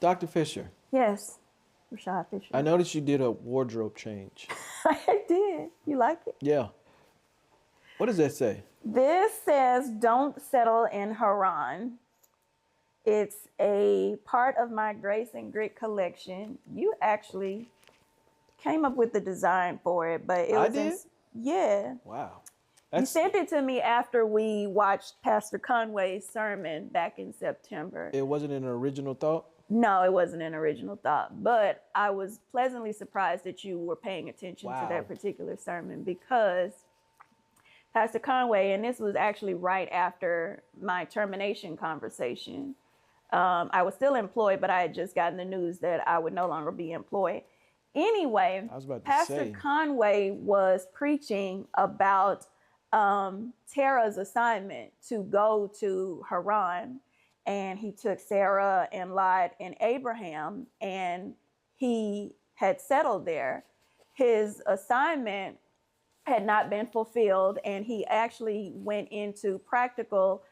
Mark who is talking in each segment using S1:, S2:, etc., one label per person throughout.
S1: Dr. Fisher,
S2: Yes, Rashad Fisher.
S1: I noticed you did a wardrobe change.
S2: I did. You like it?
S1: Yeah. What does that say?
S2: This says, "Don't settle in Haran." It's a part of my Grace and Grit collection. You actually came up with the design for it, but it
S1: I
S2: was
S1: did?
S2: yeah.
S1: Wow.
S2: You sent it to me after we watched Pastor Conway's sermon back in September.
S1: It wasn't an original thought?
S2: No, it wasn't an original thought, but I was pleasantly surprised that you were paying attention to that particular sermon, because Pastor Conway, and this was actually right after my termination conversation. I was still employed, but I had just gotten the news that I would no longer be employed. Anyway, Pastor Conway was preaching about Terah's assignment to go to Haran, and he took Sarah and Lot and Abraham, and he had settled there. His assignment had not been fulfilled, and he actually went into practical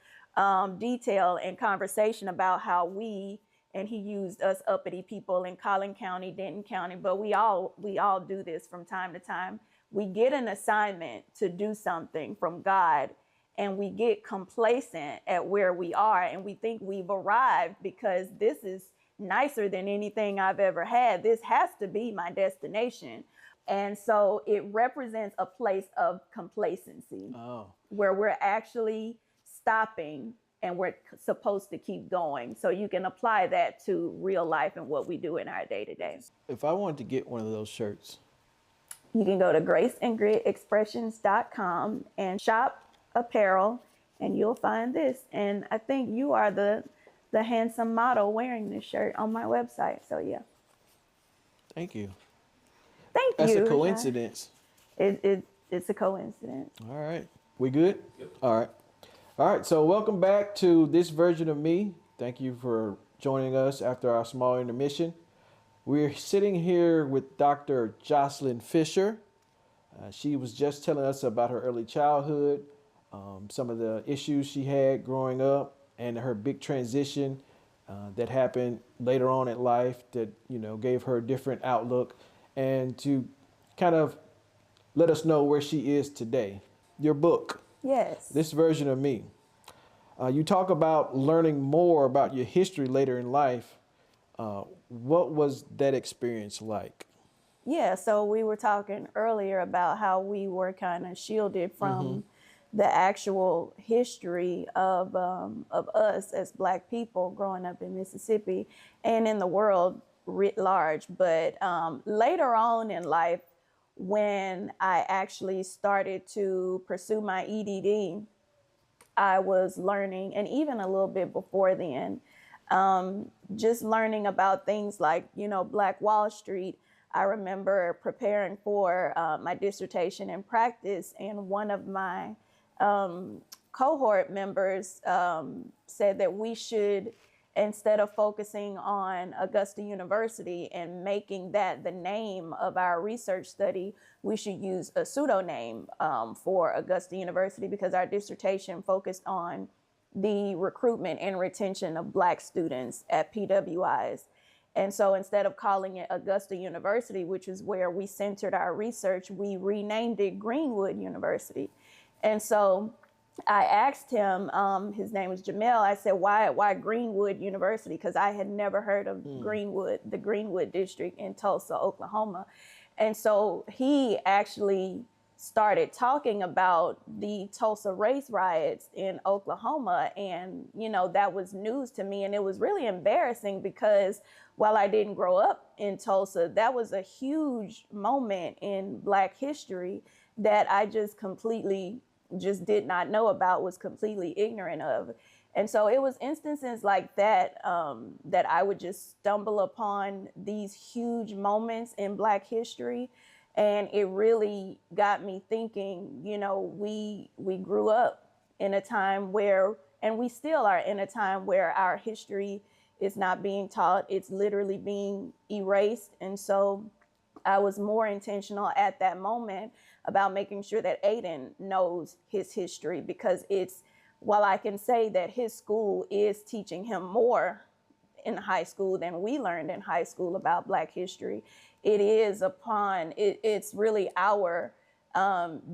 S2: detail and conversation about how and he used us uppity people in Collin County, Denton County, but we all do this from time to time. We get an assignment to do something from God, and we get complacent at where we are, and we think we've arrived because this is nicer than anything I've ever had. This has to be my destination. And so it represents a place of complacency where we're actually stopping and we're supposed to keep going. So you can apply that to real life and what we do in our day to day.
S1: If I wanted to get one of those shirts,
S2: you can go to graceandgritexpressions.com and shop apparel, and you'll find this. And I think you are the handsome model wearing this shirt on my website. So yeah.
S1: Thank you.
S2: Thank you.
S1: That's a coincidence.
S2: It's a coincidence.
S1: All right. We good? Yep. All right. All right. So welcome back to This Version of Me. Thank you for joining us after our small intermission. We're sitting here with Dr. Jocelyn Fisher. She was just telling us about her early childhood, some of the issues she had growing up, and her big transition that happened later on in life that, gave her a different outlook, and to kind of let us know where she is today. Your book,
S2: yes,
S1: This Version of Me. You talk about learning more about your history later in life. What was that experience like?
S2: Yeah, so we were talking earlier about how we were kind of shielded from the actual history of us as Black people growing up in Mississippi and in the world writ large. But later on in life, when I actually started to pursue my EDD, I was learning, and even a little bit before then, just learning about things like, Black Wall Street. I remember preparing for my dissertation in practice, and one of my cohort members said that we should, instead of focusing on Augusta University and making that the name of our research study, we should use a pseudonym for Augusta University, because our dissertation focused on the recruitment and retention of Black students at PWIs. And so instead of calling it Augusta University, which is where we centered our research, we renamed it Greenwood University. And so I asked him, his name was Jamel, I said, why Greenwood University? Because I had never heard of Greenwood, the Greenwood district in Tulsa, Oklahoma. And so he actually started talking about the Tulsa race riots in Oklahoma. And, that was news to me. And it was really embarrassing because while I didn't grow up in Tulsa, that was a huge moment in Black history that I just did not know about, was completely ignorant of. And so it was instances like that that I would just stumble upon these huge moments in Black history. And it really got me thinking, we grew up in a time where, and we still are in a time where our history is not being taught. It's literally being erased. And so I was more intentional at that moment about making sure that Aiden knows his history, because while I can say that his school is teaching him more in high school than we learned in high school about Black history. It's really our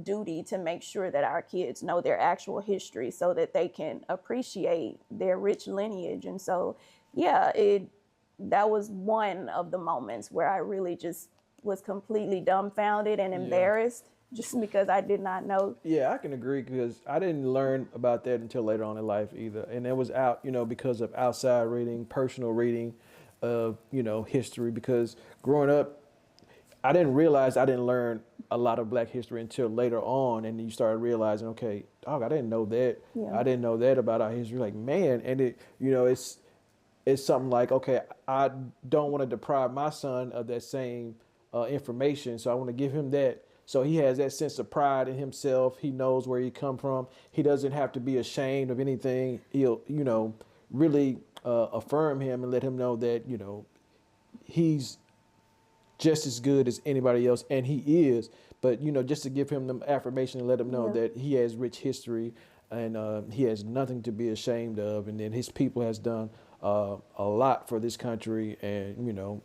S2: duty to make sure that our kids know their actual history so that they can appreciate their rich lineage. And so, yeah, that was one of the moments where I really just was completely dumbfounded and embarrassed just because I did not know.
S1: Yeah, I can agree because I didn't learn about that until later on in life either. And it was out, because of outside reading, personal reading of, history. Because growing up, I didn't realize I didn't learn a lot of Black history until later on. And you started realizing, okay, dog, I didn't know that.
S2: Yeah.
S1: I didn't know that about our history. Like, man, and it's something like, okay, I don't want to deprive my son of that same information. So I want to give him that. So he has that sense of pride in himself. He knows where he come from. He doesn't have to be ashamed of anything. He'll, really affirm him and let him know that, he's just as good as anybody else. And he is. But, just to give him the affirmation and let him know that he has rich history and he has nothing to be ashamed of. And then his people has done a lot for this country and,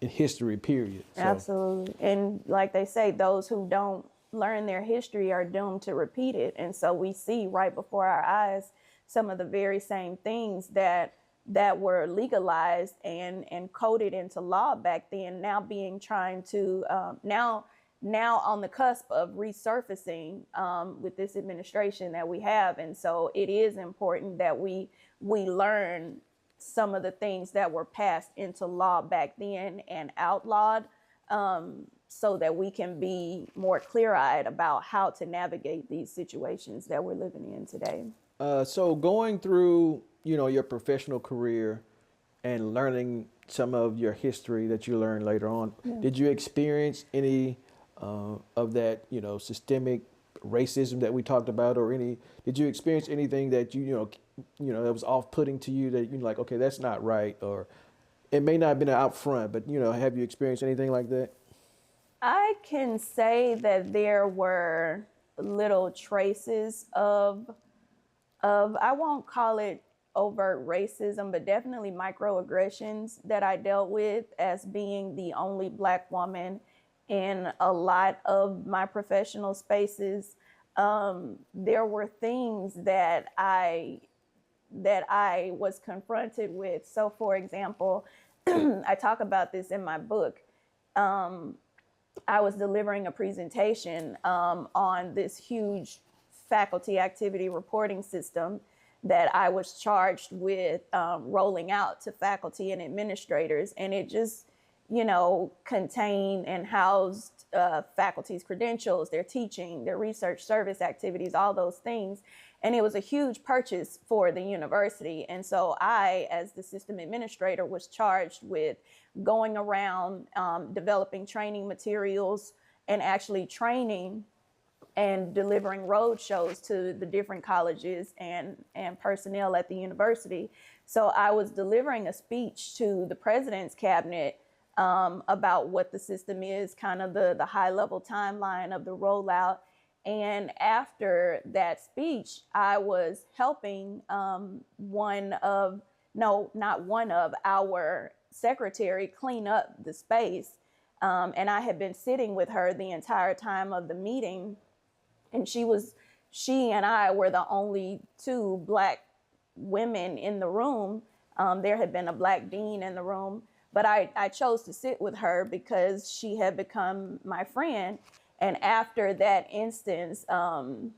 S1: in history, period. So.
S2: Absolutely. And like they say, those who don't learn their history are doomed to repeat it. And so we see right before our eyes some of the very same things that were legalized and coded into law back then now being trying to now on the cusp of resurfacing with this administration that we have. And so it is important that we learn some of the things that were passed into law back then and outlawed so that we can be more clear-eyed about how to navigate these situations that we're living in today.
S1: So going through, your professional career and learning some of your history that you learned later on, did you experience any of that, systemic racism that we talked about, or did you experience anything that that was off-putting to you that you're like, okay, that's not right, or it may not have been out front, but have you experienced anything like that?
S2: I can say that there were little traces of I won't call it overt racism, but definitely microaggressions that I dealt with as being the only Black woman in a lot of my professional spaces. There were things that I was confronted with. So for example, I talk about this in my book. I was delivering a presentation on this huge faculty activity reporting system that I was charged with rolling out to faculty and administrators. And it just, contained and housed faculty's credentials, their teaching, their research service activities, all those things. And it was a huge purchase for the university. And so I, as the system administrator, was charged with going around developing training materials and actually training and delivering road shows to the different colleges and personnel at the university. So I was delivering a speech to the president's cabinet about what the system is, kind of the high level timeline of the rollout. And after that speech, I was helping our secretary clean up the space. And I had been sitting with her the entire time of the meeting. And she and I were the only two Black women in the room. There had been a Black dean in the room, but I chose to sit with her because she had become my friend. And after that instance, my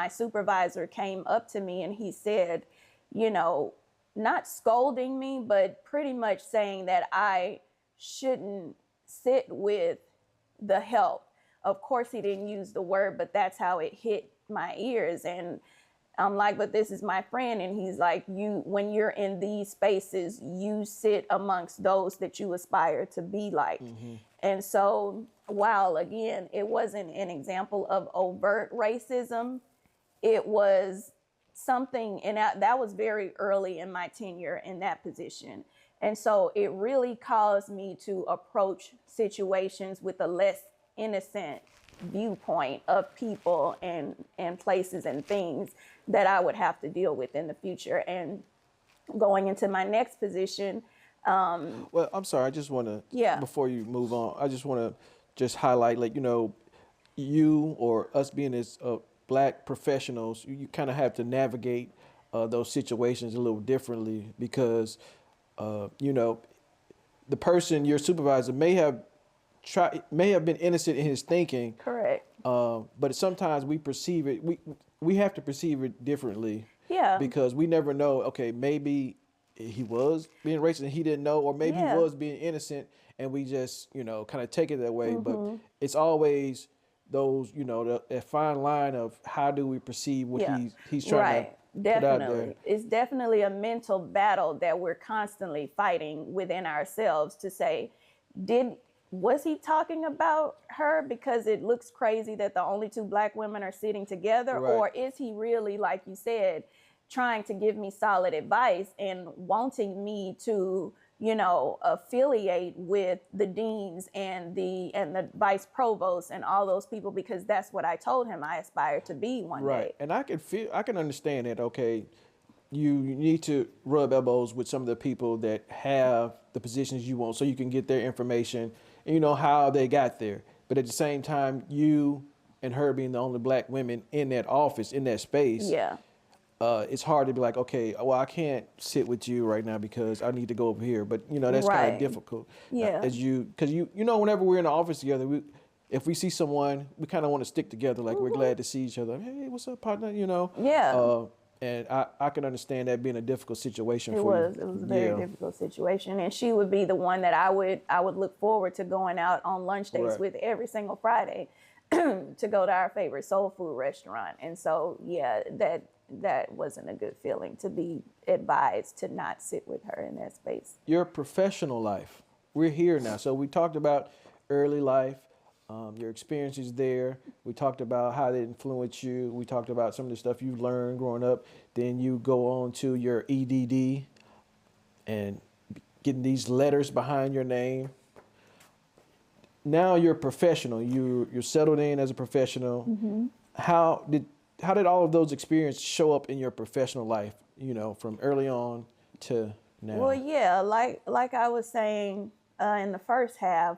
S2: supervisor came up to me and he said, not scolding me, but pretty much saying that I shouldn't sit with the help. Of course, he didn't use the word, but that's how it hit my ears. And I'm like, but this is my friend. And he's like, when you're in these spaces, you sit amongst those that you aspire to be like. Mm-hmm. And so while, again, it wasn't an example of overt racism, it was something, and that was very early in my tenure in that position. And so it really caused me to approach situations with a less innocent viewpoint of people and places and things that I would have to deal with in the future. And going into my next position.
S1: Well, I'm sorry. I just want to,
S2: Yeah.
S1: before you move on, I just want to just highlight, like, you or us being as black professionals, you kind of have to navigate those situations a little differently because, the person, your supervisor, may have been innocent in his thinking,
S2: Correct.
S1: but sometimes we perceive it. We have to perceive it differently.
S2: Yeah.
S1: Because we never know. Okay, maybe he was being racist and he didn't know, or maybe he
S2: Yeah.
S1: was being innocent and we just kind of take it that way. But
S2: Mm-hmm.
S1: it's always those that fine line of how do we perceive what
S2: Yeah.
S1: he's trying
S2: Right.
S1: to put out there.
S2: Definitely. It's definitely a mental battle that we're constantly fighting within ourselves to say, was he talking about her because it looks crazy that the only two black women are sitting together?
S1: Right.
S2: Or is he really, like you said, trying to give me solid advice and wanting me to, affiliate with the deans and the vice provosts and all those people, because that's what I told him I aspired to be one
S1: Right.
S2: day.
S1: And I can understand that, okay, you need to rub elbows with some of the people that have the positions you want so you can get their information and how they got there. But at the same time, you and her being the only black women in that office, in that space,
S2: Yeah.
S1: it's hard to be like, okay, well, I can't sit with you right now because I need to go over here. But that's kind
S2: Right.
S1: of difficult.
S2: Yeah.
S1: Because whenever we're in the office together, if we see someone, we kind of want to stick together. Like we're glad to see each other. Hey, what's up, partner?
S2: Yeah.
S1: And I can understand that being a difficult situation
S2: It
S1: for you.
S2: was a very difficult situation, and she would be the one that I would look forward to going out on lunch dates
S1: Right.
S2: with every single Friday to go to our favorite soul food restaurant. And so, yeah, that wasn't a good feeling to be advised to not sit with her in that space.
S1: Your professional life. We're here now. So we talked about early life, your experiences there. We talked about how they influenced you. We talked about some of the stuff you learned growing up. Then you go on to your EDD and getting these letters behind your name. Now you're a professional. You're settled in as a professional.
S2: Mm-hmm.
S1: How did all of those experiences show up in your professional life? From early on to now.
S2: Well, yeah, like I was saying in the first half,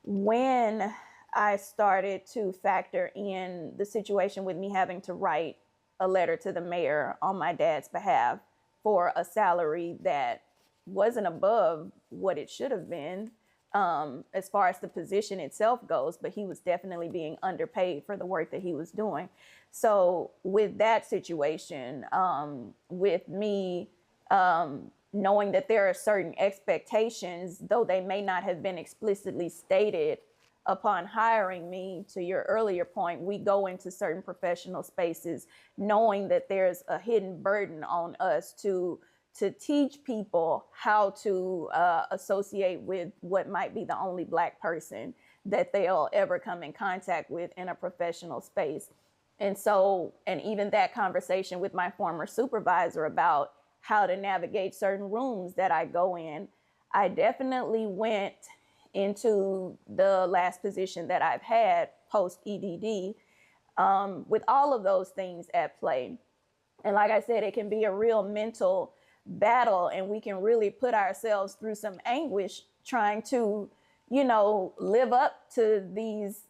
S2: when I started to factor in the situation with me having to write a letter to the mayor on my dad's behalf for a salary that wasn't above what it should have been, as far as the position itself goes, but he was definitely being underpaid for the work that he was doing. So with that situation, with me knowing that there are certain expectations, though they may not have been explicitly stated upon hiring me, to your earlier point, we go into certain professional spaces knowing that there's a hidden burden on us to teach people how to associate with what might be the only Black person that they'll ever come in contact with in a professional space. And so, and even that conversation with my former supervisor about how to navigate certain rooms that I go in, I definitely went into the last position that I've had post EDD with all of those things at play. And like I said, it can be a real mental battle, and we can really put ourselves through some anguish trying to, live up to these,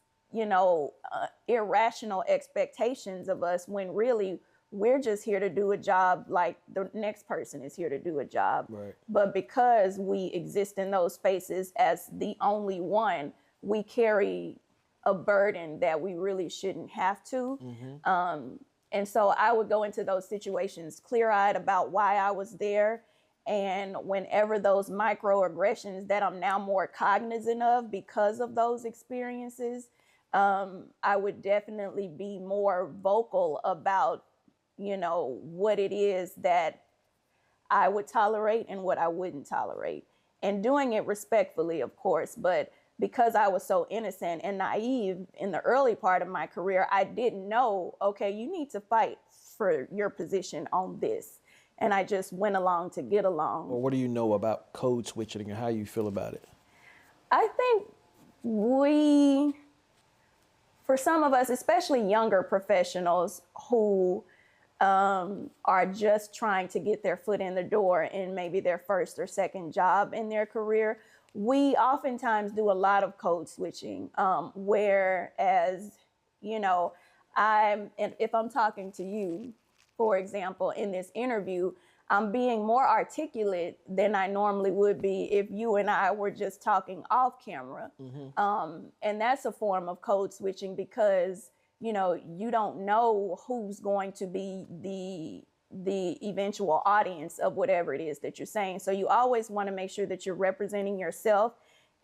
S2: irrational expectations of us, when really we're just here to do a job like the next person is here to do a job.
S1: Right.
S2: But because we exist in those spaces as the only one, we carry a burden that we really shouldn't have to.
S1: Mm-hmm.
S2: And so I would go into those situations clear-eyed about why I was there. And whenever those microaggressions that I'm now more cognizant of because of those experiences, I would definitely be more vocal about, what it is that I would tolerate and what I wouldn't tolerate. And doing it respectfully, of course, but because I was so innocent and naive in the early part of my career, I didn't know, okay, you need to fight for your position on this. And I just went along to get along.
S1: Well, what do you know about code switching and how you feel about it?
S2: I think for some of us, especially younger professionals who are just trying to get their foot in the door in maybe their first or second job in their career, we oftentimes do a lot of code switching. Whereas, you know, and if I'm talking to you, for example, in this interview, I'm being more articulate than I normally would be if you and I were just talking off camera. And that's a form of code switching because, you know, you don't know who's going to be the eventual audience of whatever it is that you're saying. So you always want to make sure that you're representing yourself.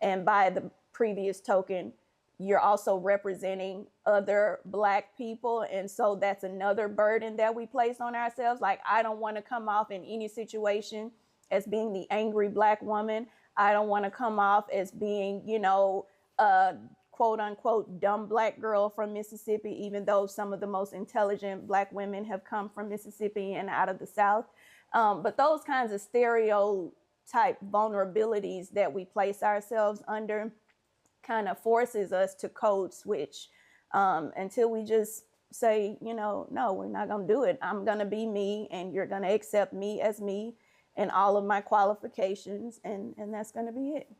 S2: And by the previous token, you're also representing other Black people. And so that's another burden that we place on ourselves. Like, I don't want to come off in any situation as being the angry Black woman. I don't want to come off as being, you know, quote unquote dumb Black girl from Mississippi, even though some of the most intelligent Black women have come from Mississippi and out of the South. But those kinds of stereotype vulnerabilities that we place ourselves under kind of forces us to code switch until we just say, you know, no, we're not going to do it. I'm going to be me and you're going to accept me as me and all of my qualifications. And that's going to be it.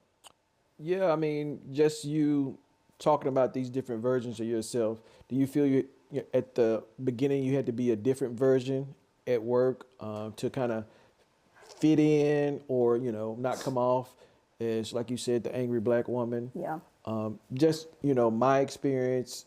S1: Yeah, I mean, just you talking about these different versions of yourself, do you feel you at the beginning you had to be a different version at work to kind of fit in or, you know, not come off as, like you said, the angry Black woman?
S2: Yeah.
S1: Just, you know, my experience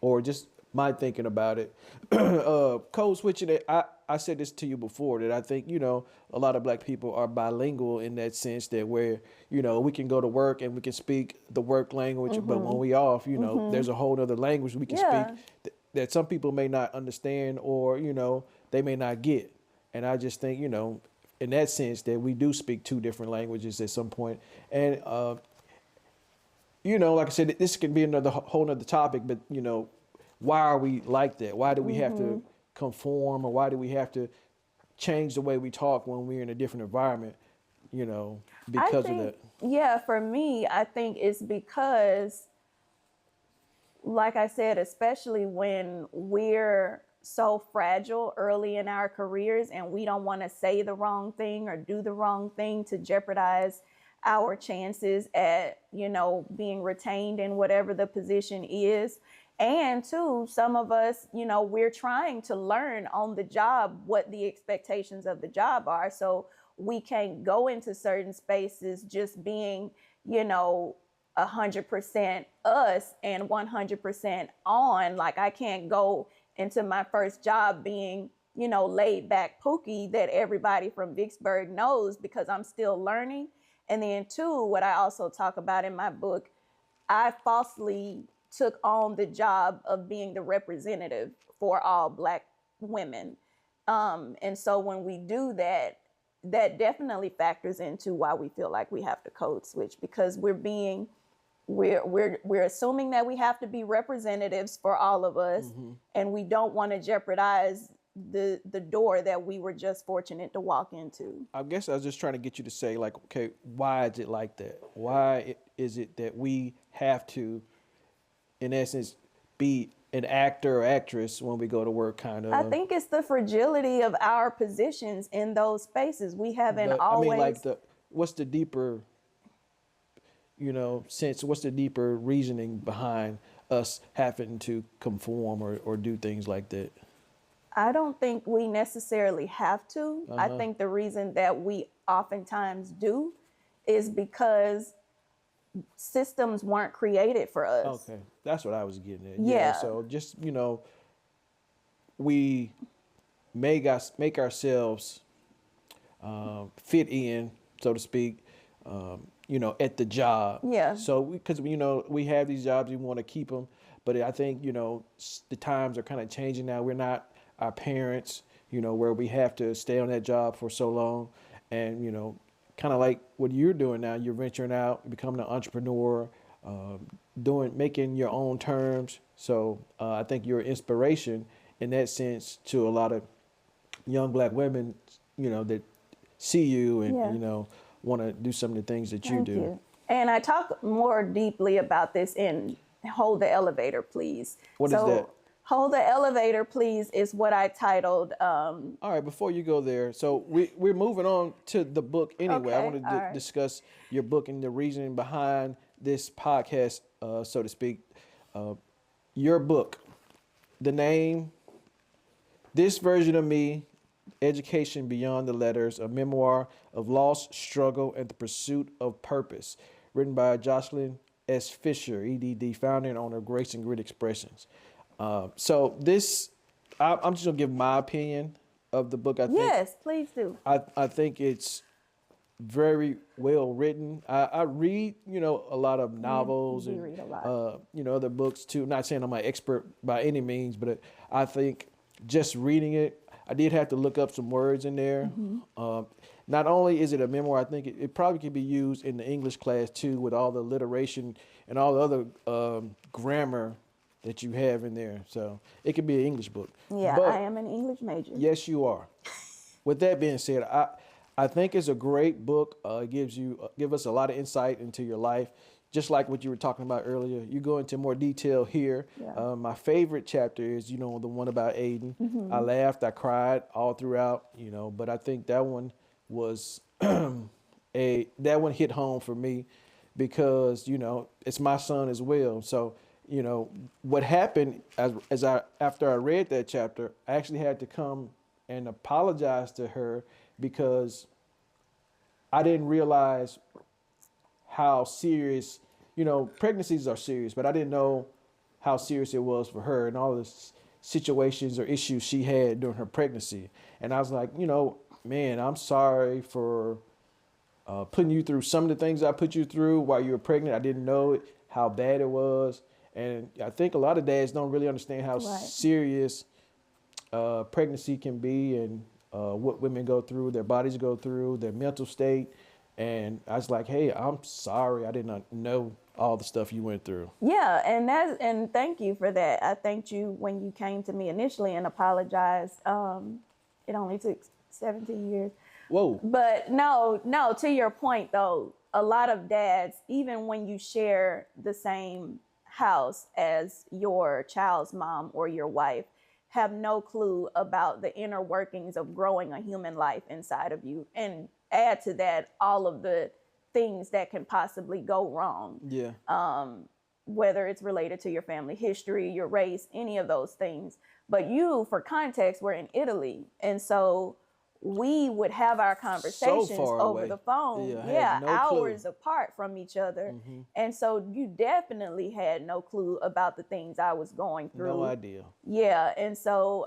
S1: or just my thinking about it, code switching, I said this to you before, that I think, you know, a lot of Black people are bilingual in that sense that where, you know, we can go to work and we can speak the work language, but when we off, you know, there's a whole other language we can speak that some people may not understand or, you know, they may not get. And I just think, you know, in that sense that we do speak two different languages at some point. And, you know, like I said, this could be another whole nother topic, but, you know, why are we like that? Why do we have to conform or why do we have to change the way we talk when we're in a different environment, you know, because of that?
S2: Yeah, for me, I think it's because, like I said, especially when we're so fragile early in our careers and we don't want to say the wrong thing or do the wrong thing to jeopardize our chances at, you know, being retained in whatever the position is. And two, some of us, you know, we're trying to learn on the job what the expectations of the job are. So we can't go into certain spaces just being, you know, 100% us and 100% on. Like, I can't go into my first job being, you know, laid back Pookie that everybody from Vicksburg knows because I'm still learning. And then two, what I also talk about in my book, I falsely took on the job of being the representative for all Black women. And so when we do that, that definitely factors into why we feel like we have to code switch, because we're assuming that we have to be representatives for all of us, and we don't want to jeopardize the door that we were just fortunate to walk into.
S1: I guess I was just trying to get you to say, like, okay, why is it like that? Why is it that we have to, in essence, be an actor or actress when we go to work, kind of?
S2: I think it's the fragility of our positions in those spaces. We haven't always...
S1: I mean, like, what's the deeper, you know, sense, what's the deeper reasoning behind us having to conform or do things like that?
S2: I don't think we necessarily have to. I think the reason that we oftentimes do is because systems weren't created for us.
S1: Okay, that's what I was getting at.
S2: Yeah.
S1: So just, you know, we make ourselves fit in, so to speak, you know, at the job.
S2: Yeah.
S1: So because you know we have these jobs, we want to keep them, but I think, you know, the times are kind of changing now. We're not our parents, you know, where we have to stay on that job for so long, and, you know, kind of like what you're doing now, you're venturing out, becoming an entrepreneur, making your own terms. So I think you're an inspiration in that sense to a lot of young Black women, you know, that see you and, you know, want to do some of the things that you do.
S2: You. And I talk more deeply about this in Hold the Elevator, Please.
S1: What is that?
S2: Hold the elevator, please, is what I titled.
S1: All right, before you go there, so we're moving on to the book anyway. I
S2: Okay,
S1: want to
S2: all right.
S1: discuss your book and the reasoning behind this podcast, so to speak. Your book, the name, This Version of Me, Education Beyond the Letters, a memoir of loss, struggle, and the pursuit of purpose, written by Jocelyn S. Fisher, EDD, founder and owner of Grace and Grit Expressions. So this, I'm just gonna give my opinion of the book.
S2: Yes, please do.
S1: I think it's very well written. I read, a lot of novels
S2: you
S1: and
S2: read a lot.
S1: other books too. Not saying I'm an expert by any means, but I think just reading it, I did have to look up some words in there. Not only is it a memoir, I think it probably could be used in the English class too, with all the alliteration and all the other grammar that you have in there. So it could be an English book.
S2: Yeah,
S1: But
S2: I am an English major.
S1: yes, you are. With that being said, I think it's a great book. It give us a lot of insight into your life, just like what you were talking about earlier. You go into more detail here.
S2: Yeah.
S1: My favorite chapter is, the one about Aiden. I laughed, I cried all throughout, but I think that one was that one hit home for me because, it's my son as well. So, what happened after I read that chapter, I actually had to come and apologize to her because I didn't realize how serious, pregnancies are serious, but I didn't know how serious it was for her and all the situations or issues she had during her pregnancy. And I was like, man, I'm sorry for putting you through some of the things I put you through while you were pregnant. I didn't know how bad it was. And I think a lot of dads don't really understand how
S2: Right.
S1: serious pregnancy can be and what women go through, their bodies go through, their mental state. And I was like, hey, I'm sorry. I did not know all the stuff you went through.
S2: Yeah, and thank you for that. I thanked you when you came to me initially and apologized. It only took 17 years.
S1: Whoa.
S2: But no, to your point though, a lot of dads, even when you share the same house as your child's mom or your wife, have no clue about the inner workings of growing a human life inside of you. And add to that all of the things that can possibly go wrong.
S1: Yeah.
S2: Whether it's related to your family history, your race, any of those things. But you, for context, were in Italy. And so we would have our conversations
S1: far
S2: over
S1: away.
S2: the phone.
S1: Yeah, I
S2: Yeah,
S1: had no clue.
S2: hours apart from each other. And so you definitely had no clue about the things I was going through.
S1: No idea.
S2: Yeah, and so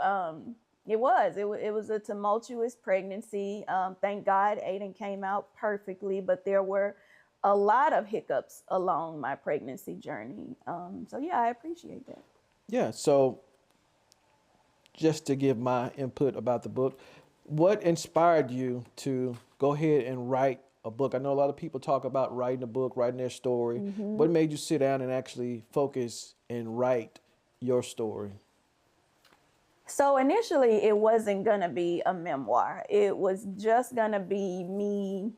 S2: it was a tumultuous pregnancy. Thank God Aiden came out perfectly, but there were a lot of hiccups along my pregnancy journey. So yeah, I appreciate that.
S1: Yeah. So just to give my input about the book, what inspired you to go ahead and write a book? I know a lot of people talk about writing a book, writing their story. What made you sit down and actually focus and write your story?
S2: So initially, it wasn't going to be a memoir. It was just going to be me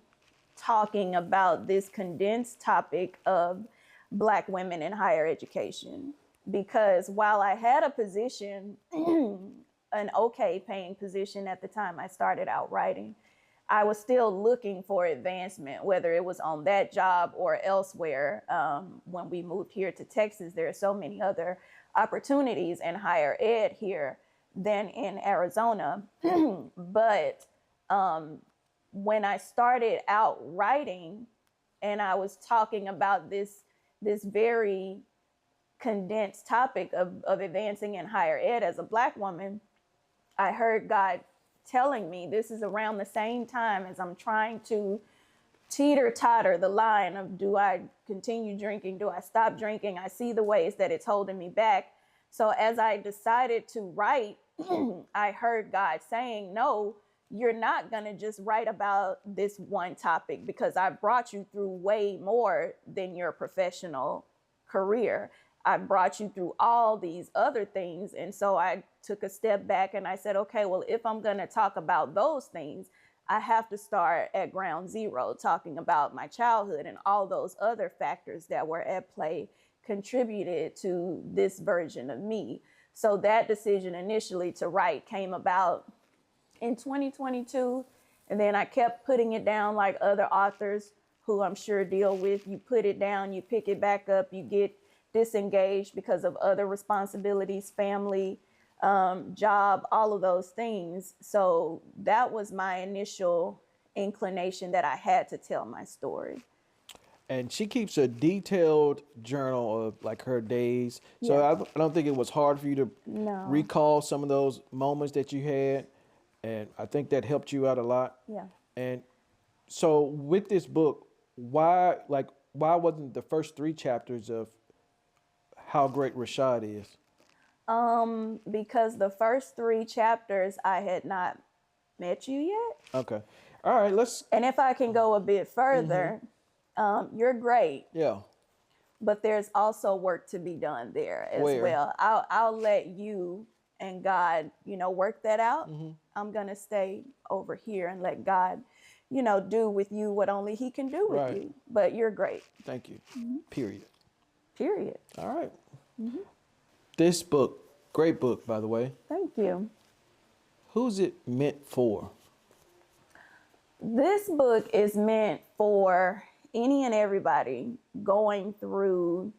S2: talking about this condensed topic of Black women in higher education. Because while I had a position, an okay paying position at the time I started out writing, I was still looking for advancement, whether it was on that job or elsewhere. When we moved here to Texas, there are so many other opportunities in higher ed here than in Arizona. But when I started out writing and I was talking about this very condensed topic of advancing in higher ed as a Black woman, I heard God telling me this is around the same time as I'm trying to teeter-totter the line of, do I continue drinking? Do I stop drinking? I see the ways that it's holding me back. So as I decided to write, I heard God saying, no, you're not going to just write about this one topic because I brought you through way more than your professional career. I brought you through all these other things. And so I took a step back and I said, okay, well, if I'm going to talk about those things, I have to start at ground zero, talking about my childhood and all those other factors that were at play contributed to this version of me. So that decision initially to write came about in 2022. And then I kept putting it down like other authors who I'm sure deal with. You put it down, you pick it back up, you get disengaged because of other responsibilities, family, job, all of those things. So that was my initial inclination that I had to tell my story.
S1: And she keeps a detailed journal of like her days. So
S2: Yeah.
S1: I don't think it was hard for you to
S2: No.
S1: recall some of those moments that you had. And I think that helped you out a lot.
S2: Yeah.
S1: And so with this book, why wasn't the first 3 chapters of how great Rashad is?
S2: Because the first 3 chapters I had not met you yet.
S1: Okay. All right, let's.
S2: And if I can go a bit further, you're great,
S1: Yeah.
S2: but there's also work to be done there as
S1: Where?
S2: well. I'll let you and God, work that out. I'm going to stay over here and let God, do with you what only he can do with
S1: Right.
S2: you. But you're great.
S1: Thank you. Period.
S2: Period.
S1: All right. This book, great book, by the way.
S2: Thank you.
S1: Who's it meant for?
S2: This book is meant for any and everybody going through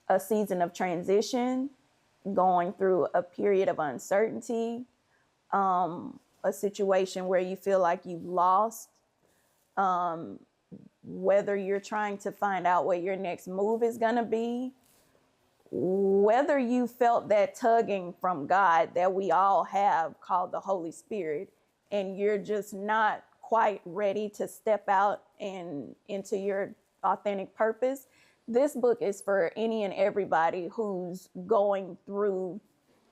S2: a season of transition, going through a period of uncertainty, a situation where you feel like you've lost, whether you're trying to find out what your next move is going to be, whether you felt that tugging from God that we all have called the Holy Spirit, and you're just not quite ready to step out and into your authentic purpose. This book is for any and everybody who's going through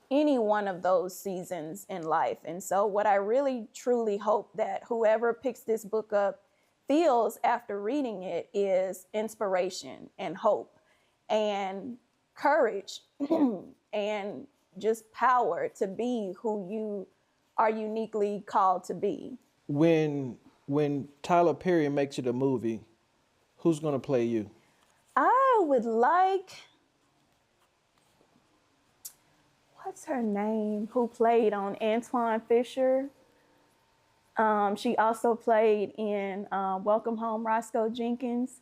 S2: any one of those seasons in life. And so what I really truly hope that whoever picks this book up feels after reading it is inspiration and hope and courage and just power to be who you are uniquely called to be.
S1: When Tyler Perry makes it a movie, who's going to play you?
S2: I would like, what's her name, who played on Antoine Fisher? She also played in Welcome Home, Roscoe Jenkins.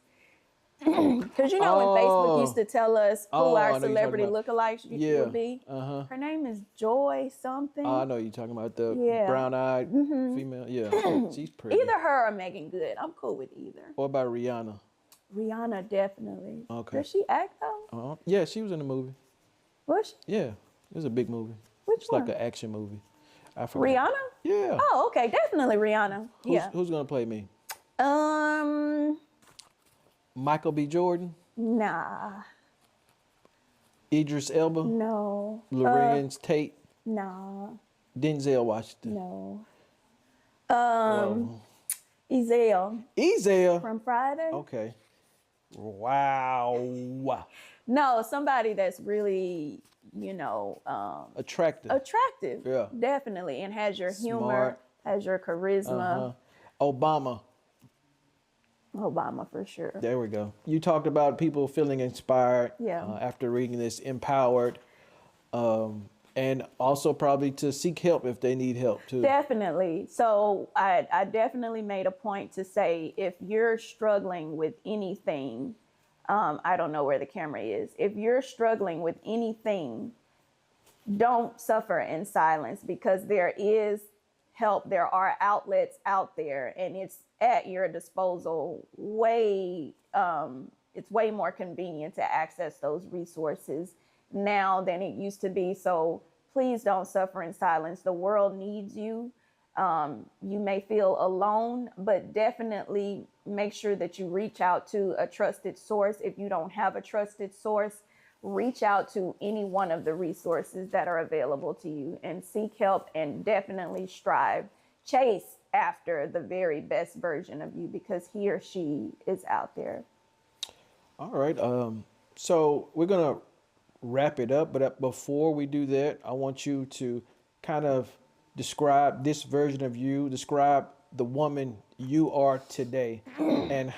S2: Because when Facebook used to tell us who our celebrity lookalikes would be. Her name is Joy something.
S1: I know you're talking about the brown-eyed female. Yeah, she's pretty.
S2: Either her or Megan Good. I'm cool with either.
S1: What about Rihanna?
S2: Rihanna, definitely.
S1: Okay.
S2: Does she act though?
S1: Yeah, she was in the movie.
S2: Was she?
S1: Yeah, it was a big movie.
S2: Which
S1: it's
S2: one?
S1: like an action movie. I forgot.
S2: Rihanna?
S1: Yeah.
S2: Oh, okay, definitely Rihanna.
S1: Who's gonna play me? Michael B. Jordan?
S2: Nah.
S1: Idris Elba?
S2: No.
S1: Lorenz Tate?
S2: Nah.
S1: Denzel Washington?
S2: No. Ezel.
S1: From
S2: Friday?
S1: Okay. Wow.
S2: No, somebody that's really,
S1: Attractive. Yeah.
S2: Definitely. And has your humor,
S1: Smart.
S2: has your charisma.
S1: Obama
S2: for sure.
S1: There we go. You talked about people feeling inspired after reading this, empowered, and also probably to seek help if they need help too.
S2: Definitely. So I definitely made a point to say, if you're struggling with anything, I don't know where the camera is. If you're struggling with anything, don't suffer in silence, because there is help. There are outlets out there, and it's at your disposal. It's way more convenient to access those resources now than it used to be. So please don't suffer in silence. The world needs you. You may feel alone, but definitely make sure that you reach out to a trusted source. If you don't have a trusted source, reach out to any one of the resources that are available to you and seek help, and definitely strive. Chase after the very best version of you, because he or she is out there.
S1: All right. So we're going to wrap it up. But before we do that, I want you to kind of describe this version of you, describe the woman you are today, and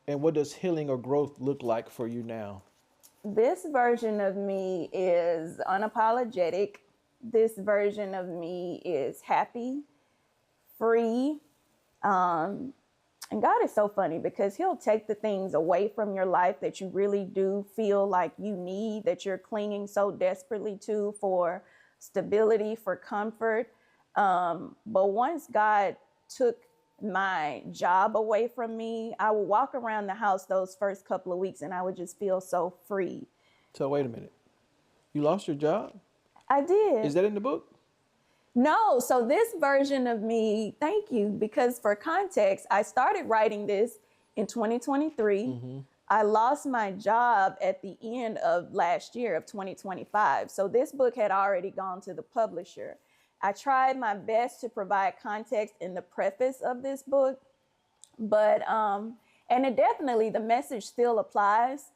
S1: what does healing or growth look like for you now?
S2: This version of me is unapologetic. This version of me is happy, free. And God is so funny because he'll take the things away from your life that you really do feel like you need, that you're clinging so desperately to for stability, for comfort. But once God took my job away from me, I would walk around the house those first couple of weeks and I would just feel so free.
S1: So wait a minute. You lost your job?
S2: I did.
S1: Is that in the book?
S2: No, so this version of me, thank you, because for context, I started writing this in 2023.
S1: Mm-hmm.
S2: I lost my job at the end of last year of 2025. So this book had already gone to the publisher. I tried my best to provide context in the preface of this book, but, and it definitely, the message still applies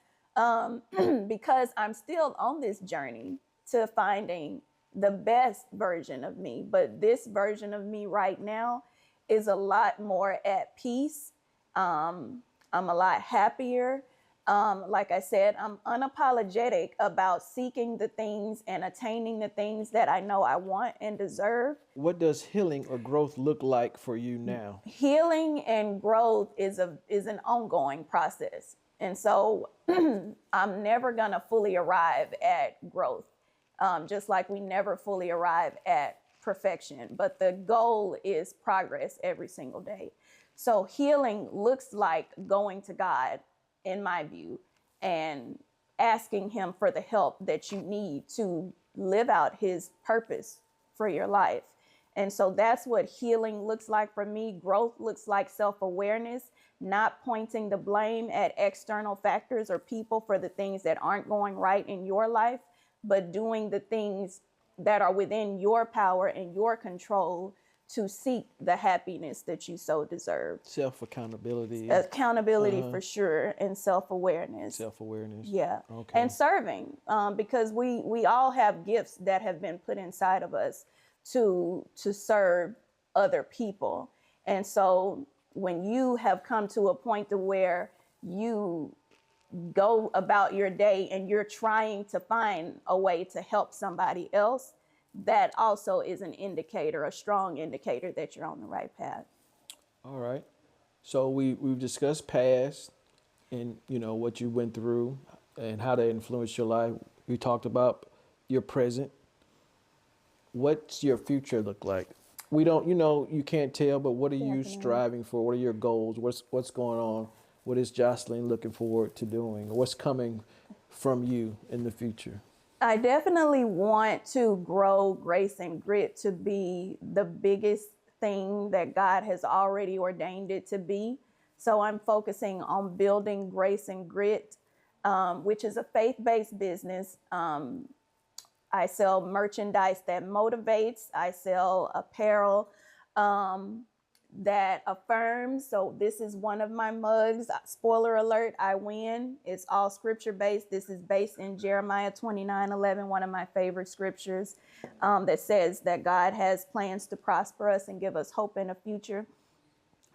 S2: because I'm still on this journey to finding the best version of me. But this version of me right now is a lot more at peace. I'm a lot happier. Like I said, I'm unapologetic about seeking the things and attaining the things that I know I want and deserve.
S1: What does healing or growth look like for you now?
S2: Healing and growth is an ongoing process. And so I'm never gonna fully arrive at growth. Just like we never fully arrive at perfection, but the goal is progress every single day. So healing looks like going to God, in my view, and asking him for the help that you need to live out his purpose for your life. And so that's what healing looks like for me. Growth looks like self-awareness, not pointing the blame at external factors or people for the things that aren't going right in your life, but doing the things that are within your power and your control to seek the happiness that you so deserve.
S1: Self-accountability.
S2: Accountability for sure, and self-awareness.
S1: Self-awareness.
S2: Yeah.
S1: Okay.
S2: And serving, because we all have gifts that have been put inside of us to serve other people. And so when you have come to a point to where you go about your day and you're trying to find a way to help somebody else, that also is an indicator, a strong indicator that you're on the right path.
S1: All right. So we've discussed past and, what you went through and how that influenced your life. We talked about your present. What's your future look like? We don't, you can't tell, but what are you striving for? What are your goals? What's going on? What is Jocelyn looking forward to doing? What's coming from you in the future?
S2: I definitely want to grow Grace and Grit to be the biggest thing that God has already ordained it to be. So I'm focusing on building Grace and Grit, which is a faith-based business. I sell merchandise that motivates. I sell apparel that affirms. So this is one of my mugs. Spoiler alert, I win. It's all scripture based. This is based in Jeremiah 29:11, one of my favorite scriptures, that says that God has plans to prosper us and give us hope in the future.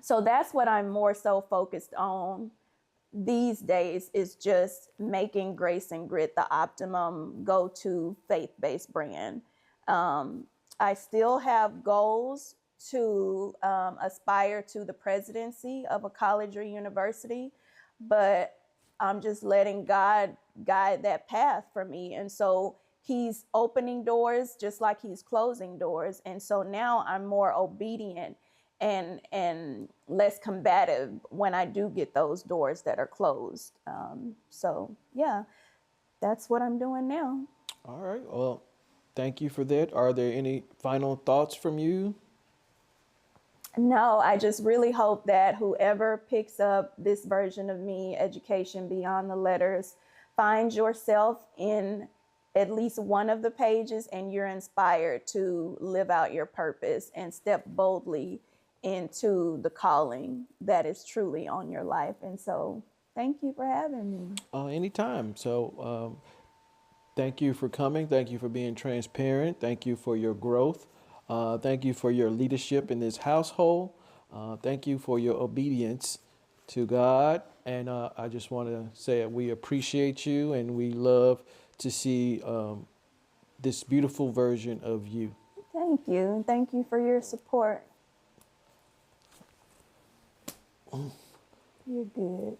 S2: So that's what I'm more so focused on these days, is just making Grace and Grit the optimum go-to faith-based brand. I still have goals to aspire to the presidency of a college or university, but I'm just letting God guide that path for me. And so he's opening doors just like he's closing doors. And so now I'm more obedient and less combative when I do get those doors that are closed. So yeah, that's what I'm doing now.
S1: All right. Well, thank you for that. Are there any final thoughts from you?
S2: No, I just really hope that whoever picks up this version of me, Education Beyond the Letters, finds yourself in at least one of the pages and you're inspired to live out your purpose and step boldly into the calling that is truly on your life. And so thank you for having me.
S1: Anytime. So thank you for coming. Thank you for being transparent. Thank you for your growth. Thank you for your leadership in this household. Thank you for your obedience to God. And I just want to say that we appreciate you and we love to see this beautiful version of you.
S2: Thank you. And thank you for your support. You're good.